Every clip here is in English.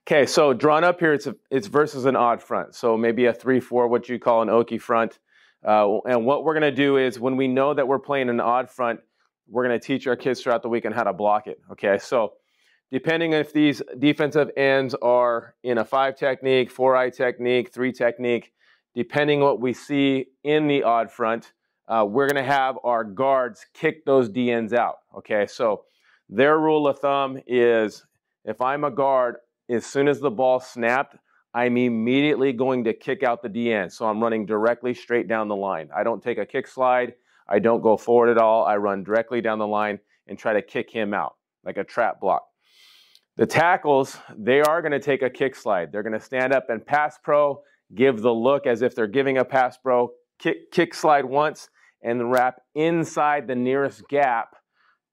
Okay, so drawn up here, it's versus an odd front. So maybe a 3-4, what you call an Okie front. And what we're going to do is when we know that we're playing an odd front, we're going to teach our kids throughout the weekend how to block it. Okay, so depending if these defensive ends are in a 5 technique, 4-eye technique, 3 technique, depending what we see in the odd front, we're going to have our guards kick those DNs out. Okay, so their rule of thumb is if I'm a guard, as soon as the ball snapped, I'm immediately going to kick out the DN. So I'm running directly straight down the line. I don't take a kick slide. I don't go forward at all. I run directly down the line and try to kick him out like a trap block. The tackles, they are going to take a kick slide. They're going to stand up and pass pro, give the look as if they're giving a pass pro, kick slide once, and wrap inside the nearest gap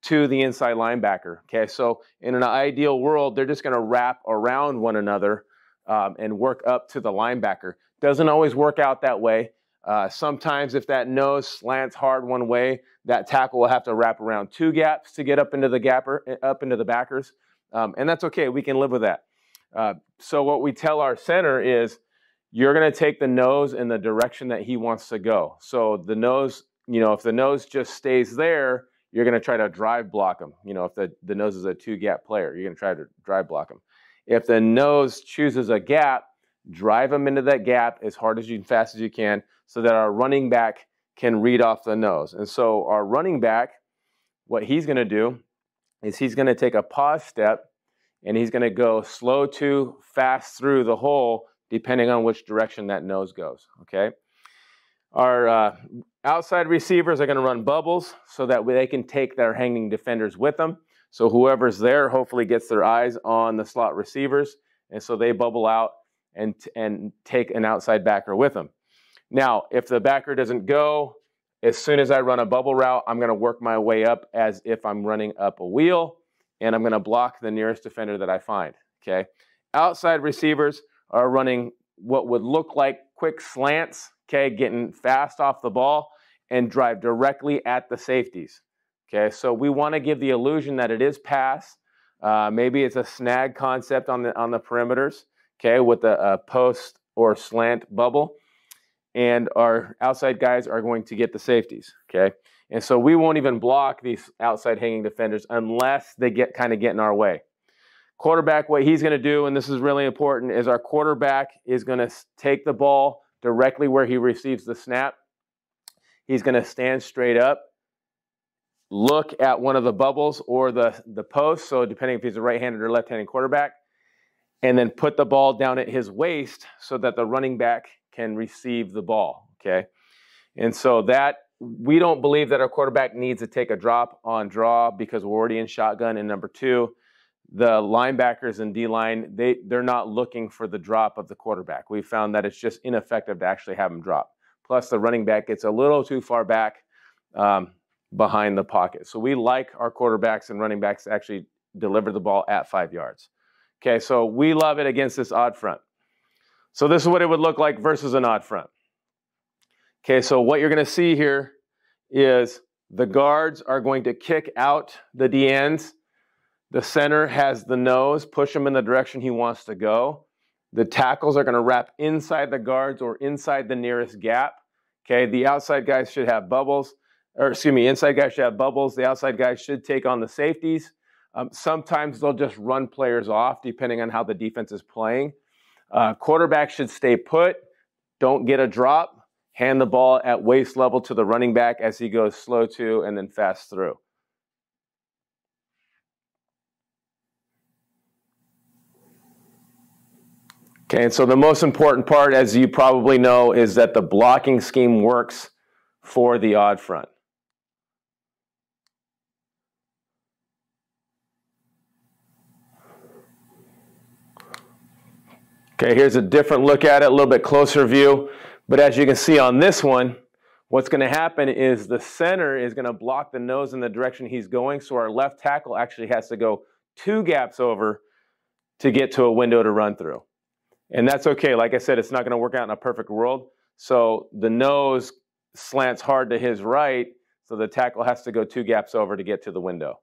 to the inside linebacker. Okay, so in an ideal world, they're just going to wrap around one another and work up to the linebacker. Doesn't always work out that way. Sometimes if that nose slants hard one way, that tackle will have to wrap around 2 gaps to get up into the backers. And that's okay. We can live with that. So what we tell our center is you're going to take the nose in the direction that he wants to go. So the nose, if the nose just stays there, you're going to try to drive block him. If the nose is a 2-gap player, you're going to try to drive block him. If the nose chooses a gap, drive him into that gap as hard as you, fast as you can, so that our running back can read off the nose. And so our running back, what he's going to do is he's going to take a pause step, and he's going to go slow to fast through the hole, depending on which direction that nose goes. Okay. Our outside receivers are going to run bubbles so that they can take their hanging defenders with them. So whoever's there hopefully gets their eyes on the slot receivers, and so they bubble out and take an outside backer with them. Now, if the backer doesn't go, as soon as I run a bubble route, I'm going to work my way up as if I'm running up a wheel, and I'm going to block the nearest defender that I find. Okay. Outside receivers are running what would look like quick slants, okay, getting fast off the ball and drive directly at the safeties. Okay, so we want to give the illusion that it is pass. Maybe it's a snag concept on the perimeters, okay, with a post or slant bubble. And our outside guys are going to get the safeties, okay? And so we won't even block these outside hanging defenders unless they get in our way. Quarterback, what he's going to do, and this is really important, is our quarterback is going to take the ball directly where he receives the snap. He's going to stand straight up, look at one of the bubbles or the post, so depending if he's a right-handed or left-handed quarterback, and then put the ball down at his waist so that the running back can receive the ball, okay? And so that, we don't believe that our quarterback needs to take a drop on draw because we're already in shotgun. And number 2, the linebackers and D-line, they're not looking for the drop of the quarterback. We found that it's just ineffective to actually have him drop. Plus, the running back gets a little too far back behind the pocket. So we like our quarterbacks and running backs to actually deliver the ball at 5 yards. Okay, so we love it against this odd front. So this is what it would look like versus an odd front. Okay, so what you're going to see here is the guards are going to kick out the DNs. The center has the nose, push him in the direction he wants to go. The tackles are going to wrap inside the guards or inside the nearest gap. Okay, the outside guys should have bubbles, inside guys should have bubbles. The outside guys should take on the safeties. Sometimes they'll just run players off depending on how the defense is playing. Quarterback should stay put, don't get a drop, hand the ball at waist level to the running back as he goes slow to and then fast through. Okay, and so the most important part, as you probably know, is that the blocking scheme works for the odd front. Okay, here's a different look at it, a little bit closer view. But as you can see on this one, what's going to happen is the center is going to block the nose in the direction he's going, so our left tackle actually has to go 2 gaps over to get to a window to run through. And that's okay. Like I said, it's not going to work out in a perfect world. So the nose slants hard to his right, so the tackle has to go 2 gaps over to get to the window.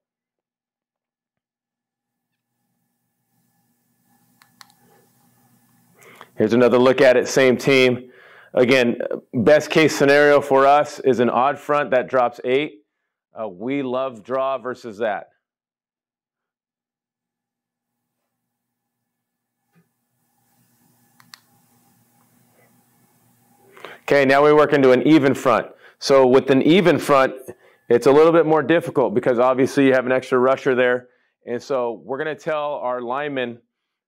Here's another look at it, same team. Again, best case scenario for us is an odd front that drops 8. We love draw versus that. Okay, now we work into an even front. So with an even front, it's a little bit more difficult because obviously you have an extra rusher there. And so we're going to tell our linemen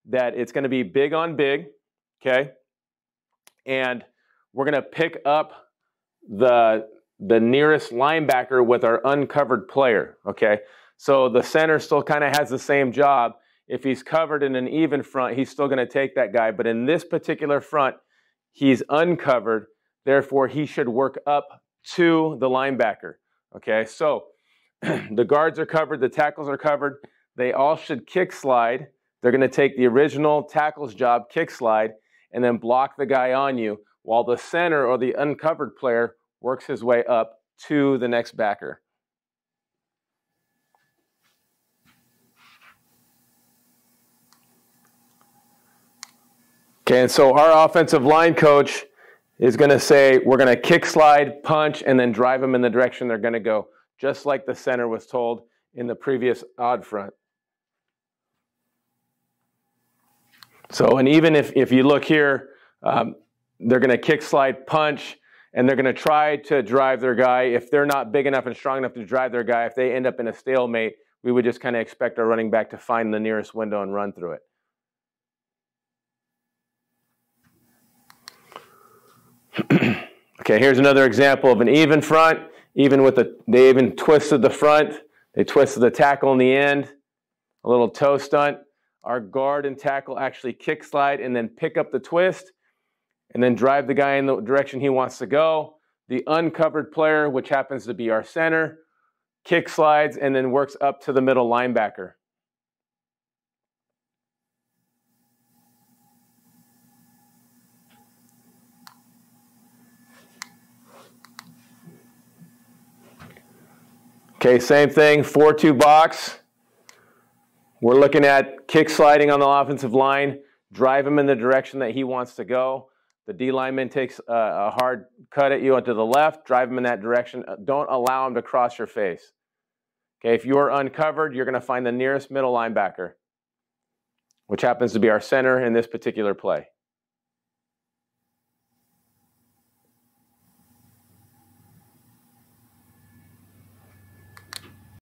that it's going to be big on big, okay? And we're going to pick up the nearest linebacker with our uncovered player, okay? So the center still kind of has the same job. If he's covered in an even front, he's still going to take that guy. But in this particular front, he's uncovered. Therefore, he should work up to the linebacker, okay? So the guards are covered, the tackles are covered. They all should kick slide. They're going to take the original tackle's job, kick slide, and then block the guy on you while the center or the uncovered player works his way up to the next backer. Okay, and so our offensive line coach is going to say, we're going to kick slide, punch, and then drive them in the direction they're going to go, just like the center was told in the previous odd front. So, and even if you look here, they're going to kick slide, punch, and they're going to try to drive their guy. If they're not big enough and strong enough to drive their guy, if they end up in a stalemate, we would just kind of expect our running back to find the nearest window and run through it. Okay, here's another example of an even front. Even with they even twisted the front. They twisted the tackle in the end. A little toe stunt. Our guard and tackle actually kick slide and then pick up the twist and then drive the guy in the direction he wants to go. The uncovered player, which happens to be our center, kick slides and then works up to the middle linebacker. Okay, same thing, 4-2 box. We're looking at kick sliding on the offensive line, drive him in the direction that he wants to go. The D lineman takes a hard cut at you onto the left, drive him in that direction. Don't allow him to cross your face. Okay, if you're uncovered, you're going to find the nearest middle linebacker, which happens to be our center in this particular play.